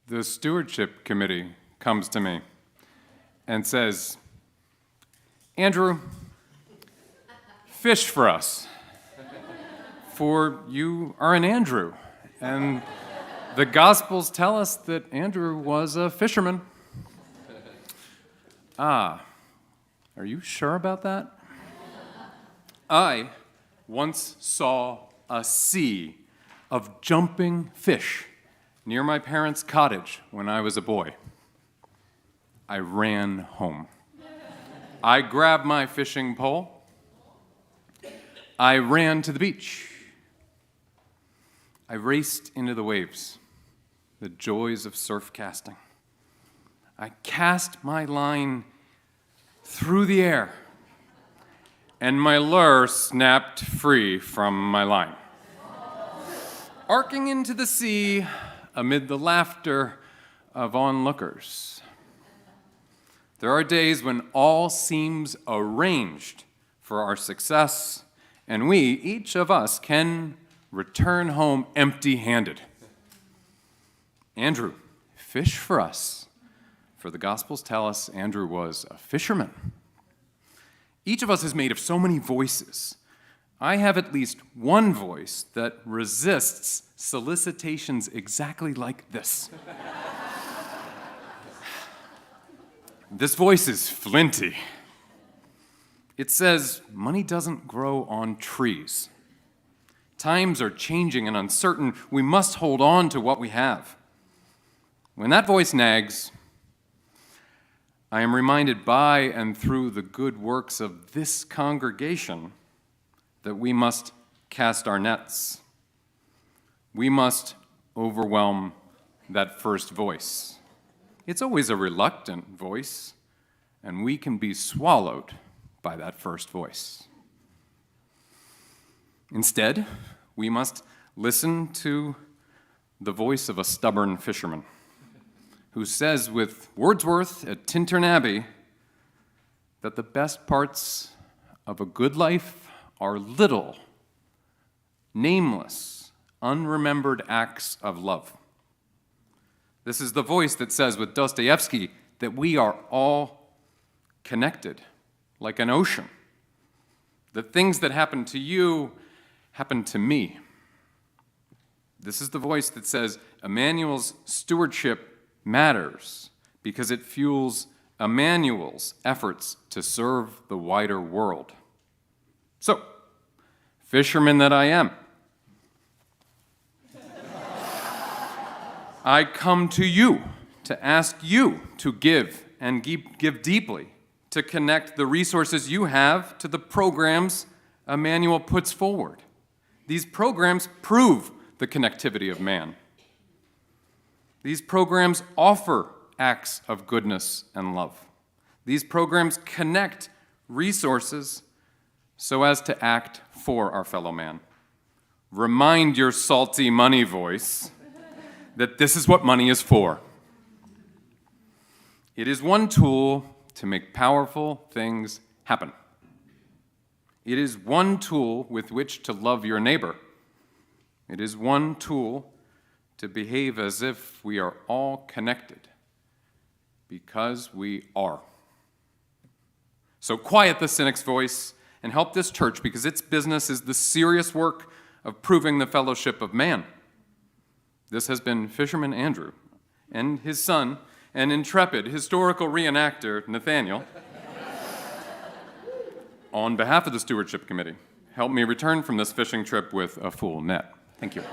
the stewardship committee comes to me and says, "Andrew, fish for us, for you are an Andrew." And the Gospels tell us that Andrew was a fisherman. Are you sure about that? I once saw a sea of jumping fish near my parents' cottage when I was a boy. I ran home. I grabbed my fishing pole. I ran to the beach. I raced into the waves, the joys of surf casting. I cast my line through the air, and my lure snapped free from my line, arcing into the sea amid the laughter of onlookers. There are days when all seems arranged for our success, and we, each of us, can return home empty-handed. Andrew, fish for us, for the Gospels tell us Andrew was a fisherman. Each of us is made of so many voices. I have at least one voice that resists solicitations exactly like this. This voice is flinty. It says, money doesn't grow on trees. Times are changing and uncertain. We must hold on to what we have. When that voice nags, I am reminded by and through the good works of this congregation that we must cast our nets. We must overwhelm that first voice. It's always a reluctant voice, and we can be swallowed by that first voice. Instead, we must listen to the voice of a stubborn fisherman who says with Wordsworth at Tintern Abbey that the best parts of a good life are little, nameless, unremembered acts of love. This is the voice that says with Dostoevsky that we are all connected, like an ocean. The things that happen to you happen to me. This is the voice that says Emmanuel's stewardship matters because it fuels Emmanuel's efforts to serve the wider world. So, fisherman that I am, I come to you to ask you to give and give deeply, to connect the resources you have to the programs Emmanuel puts forward. These programs prove the connectivity of man. These programs offer acts of goodness and love. These programs connect resources so as to act for our fellow man. Remind your salty money voice that this is what money is for. It is one tool to make powerful things happen. It is one tool with which to love your neighbor. It is one tool to behave as if we are all connected, because we are. So quiet the cynic's voice and help this church, because its business is the serious work of proving the fellowship of man. This has been Fisherman Andrew and his son and intrepid historical reenactor Nathaniel. On behalf of the Stewardship Committee, help me return from this fishing trip with a full net. Thank you.